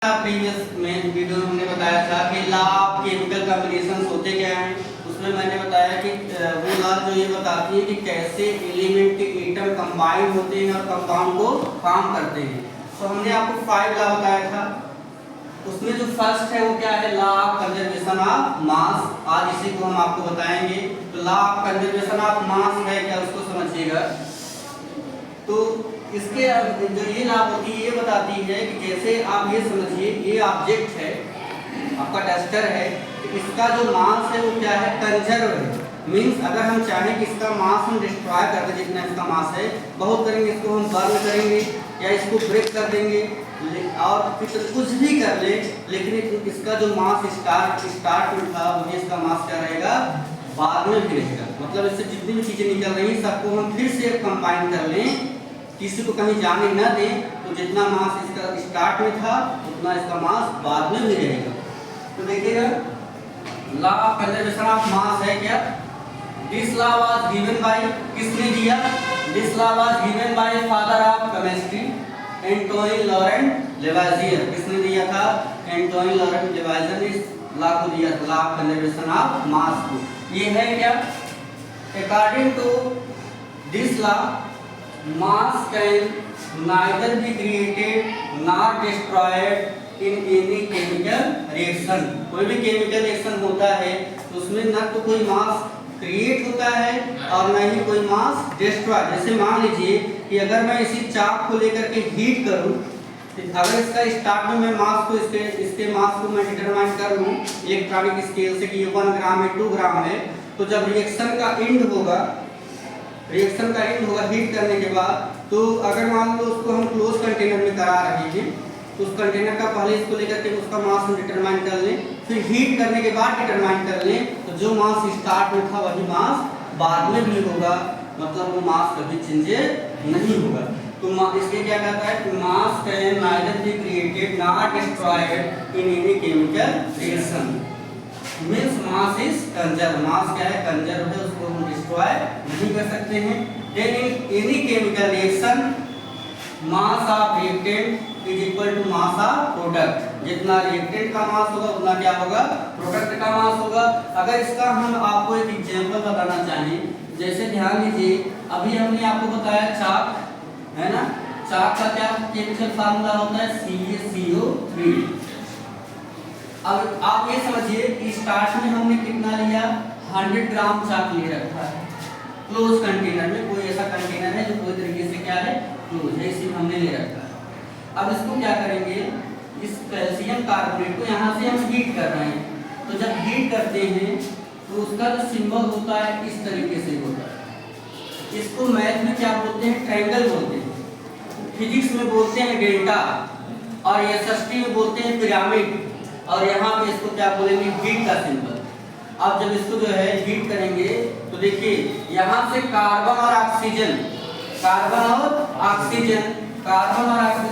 Previous में video में हमने बताया था कि लॉ ऑफ केमिकल कॉम्बिनेशन होते क्या हैं। उसमें मैंने बताया कि वो लॉ जो ये बताती है कि कैसे एलिमेंट के एटम कंबाइन होते हैं और कंपाउंड को फॉर्म करते हैं। तो हमने आपको 5 लॉ बताया था। उसमें जो फर्स्ट है वो क्या है, लॉ ऑफ कंजर्वेशन ऑफ मास। आज इसी को हम आपको बताएंगे। तो law of conservation of mass है क्या, उसको समझिएगा। तो इसके जो ये लॉ होती है ये बताती है कि जैसे आप ये समझिए, ये ऑब्जेक्ट है आपका टेस्टर है, तो इसका जो मास है वो क्या है, कंजर्व है। मींस अगर हम चाहें कि इसका मास हम डिस्ट्रॉय कर दें, जितना इसका मास है बहुत करेंगे, इसको हम बर्न करेंगे या इसको ब्रेक कर देंगे और फिर कुछ भी कर ले, लेकिन इसका जो मास स्टार्ट में था वही इसका मास क्या रहेगा, बाद में भी रहेगा। मतलब इससे जितनी भी चीजें निकल रही सबको हम फिर से कंबाइन कर लें, किसी को कहीं जाने न दें, तो जितना मास इसका स्टार्ट में था उतना इसका मास बाद में भी रहेगा। तो देखिएगा law of conservation of mass है क्या, this law was given by, किसने दिया, this law was given by father of chemistry Antoine Laurent Lavoisier. किसने दिया था, एंटोइन लॉरेंट लेवाजियर ने इस लॉ को दिया था, law of conservation of mass को। ये है क्या, according to this law mass can neither be created nor destroyed in any chemical reaction। कोई भी केमिकल रिएक्शन होता है तो उसमें न तो कोई मास क्रिएट होता है और न ही कोई मास डिस्ट्रॉय। जैसे मान लीजिए कि अगर मैं इसी चाक को लेकर के हीट करूं, अगर इसका स्टार्ट में मैं मास को इसके मास को मैं डिटरमाइन कर लूं इलेक्ट्रॉनिक स्केल से कि ये 1 ग्राम है 2 ग्राम है, तो जब रिएक्शन का एंड होगा हीट करने के बाद, तो अगर मान लो उसको हम क्लोज कंटेनर में करा रहे हैं तो उस कंटेनर का पहले इसको लेकर के उसका मास हम डिटरमाइन कर लें, फिर हीट करने के बाद डिटरमाइन कर लें, तो जो मास स्टार्ट में था वही मास बाद में भी होगा, मतलब वो मास कभी चेंज नहीं होगा। तो इसके क्या कहता है कि mass can neither be created nor destroyed in any chemical reaction. Means mass is conserve, mass क्या है, कंजर्व है, उसको हम डिस्ट्रॉय नहीं कर सकते हैं। Then in any chemical reaction mass of reactant is equal to mass of product. जितना रिएक्टेंट का मास होगा उतना क्या होगा, प्रोडक्ट का मास होगा। अगर इसका हम आपको एक एग्जांपल बताना चाहें, जैसे ध्यान दीजिए, अभी हमने आपको बताया चाक है ना, चाक का क्या केमिकल फार्मूला होता है, CaCO3। अब आप ये समझिए कि स्टार्ट में हमने कितना लिया, 100 ग्राम चाक ले रखा है क्लोज कंटेनर में। कोई ऐसा कंटेनर है जो पूरी तरीके से क्या है, क्लोज है, इसी हमने ले रखा है। अब इसको क्या करेंगे, इस कैल्शियम कार्बोनेट को यहाँ से हम हीट कर रहे हैं, तो जब हीट करते हैं तो उसका जो सिंबल होता है इस तरीके से होता है। इसको मैथ में क्या बोलते हैं, ट्रायंगल बोलते हैं, फिजिक्स में बोलते हैं डेल्टा, और एसएसटी में बोलते हैं पिरामिड, और यहाँ पे इसको क्या बोलेंगे, हीट का सिंबल। अब जब इसको जो है हीट करेंगे तो देखिए यहाँ से कार्बन और ऑक्सीजन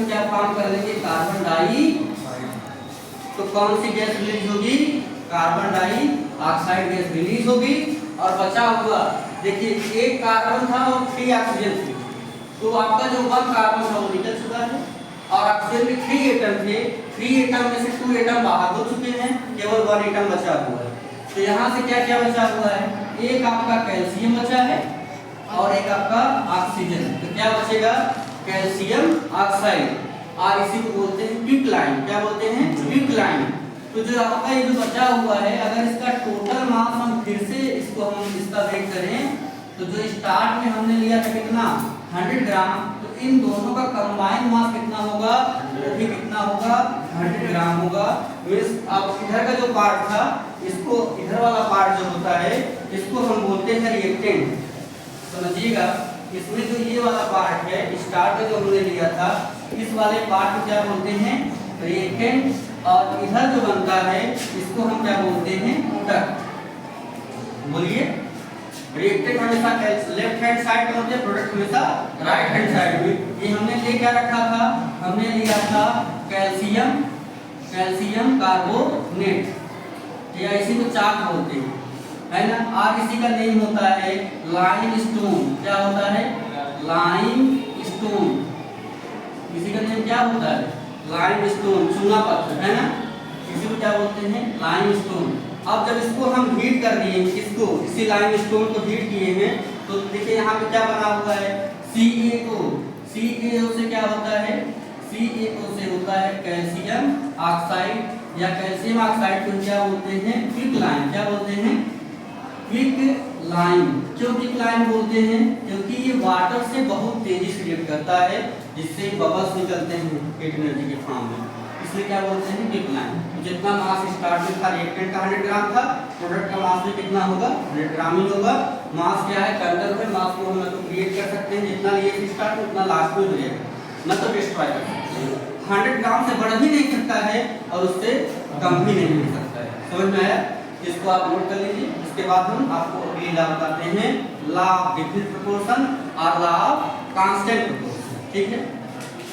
क्या फॉर्म कर लेंगे, कार्बन डाई। तो कौन सी गैस रिलीज होगी, carbon dioxide gas release होगी, और बचा हुआ देखिए एक कार्बन था और 3 ऑक्सीजन थी, तो आपका जो 1 कार्बन था वो निकल चुका है, और ऑक्सीजन के 3 एटम थे, 3 एटम में से 2 एटम बाहर हो चुके हैं, केवल 1 एटम बचा हुआ है। तो यहाँ से क्या क्या बचा हुआ है, एक आपका कैल्शियम बचा है और एक आपका ऑक्सीजन। तो क्या बचेगा, कैल्शियम ऑक्साइड, और इसी को बोलते हैं क्विकलाइन। क्या बोलते हैं, क्विकलाइन। तो जो आपका ये जो बचा हुआ है, अगर इसका टोटल मास हम फिर से इसको हम इसका वेट करें, तो जो स्टार्ट में हमने लिया था कितना, 100 ग्राम, तो इन दोनों का कंबाइंड मास कितना होगा, वो भी कितना होगा, 100 ग्राम होगा। मींस अब इधर का जो पार्ट था, इसको इधर वाला पार्ट जो होता है इसको हम बोलते हैं रिएक्टेंट। समझिएगा, इसमें जो ये वाला पार्ट है स्टार्ट में जो हमने लिया था, इस वाले पार्ट को क्या बोलते हैं, रिएक्टेंट, और इधर जो बनता है इसको हम क्या बोलते हैं, प्रोडक्ट। बोलिए, रिएक्टेंट हमेशा लेफ्ट हैंड साइड में होते हैं, प्रोडक्ट हमेशा राइट हैंड साइड में। ये हमने ले क्या रखा था, हमने लिया था कैल्शियम कार्बोनेट, या इसी को चाक बोलते हैं, है ना। और इसी का नेम होता है लाइमस्टोन। क्या होता है, लाइमस्टोन। इसी का नेम क्या होता है, लाइमस्टोन, चूना पत्थर है ना, इसी को क्या बोलते हैं, लाइमस्टोन। अब जब इसको हम हीट कर दिए, इसको इसी लाइमस्टोन को हीट किए हैं, तो देखिए यहाँ पे क्या बना हुआ है, CaO। CaO से क्या होता है, CaO से होता है कैल्शियम ऑक्साइड, या कैल्शियम ऑक्साइड को क्या बोलते हैं, क्विक लाइम। क्या बोलते हैं, क्विक लाइम। क्यों क्विक लाइम बोलते हैं, क्योंकि ये वाटर से बहुत तेजी से रिएक्ट करता है, जिससे बबल्स निकलते हैं हीट एनर्जी के फॉर्म में, इसलिए क्या बोलते हैं, क्विक लाइम। जितना मास स्टार्ट में था रिएक्टेंट का 100 ग्राम था, प्रोडक्ट का मास भी कितना होगा, 100 ग्राम ही होगा। मास क्या है, कंजर्व है, मास को हम तो क्रिएट कर सकते हैं, जितना लिए स्टार्ट में उतना लास्ट में मिलेगा, मतलब डिस्ट्रॉय कर सकते हैं। 100 ग्राम से बढ़ भी नहीं सकता है और उससे कम भी नहीं मिल सकता है। समझ में आया, इसको आप नोट कर लीजिए। इसके बाद हम आपको अगली लॉ बताते हैं, लॉ ऑफ डिफरेंट प्रोपोर्शन और लॉ ऑफ कांस्टेंट प्रोपोर्शन। ठीक है।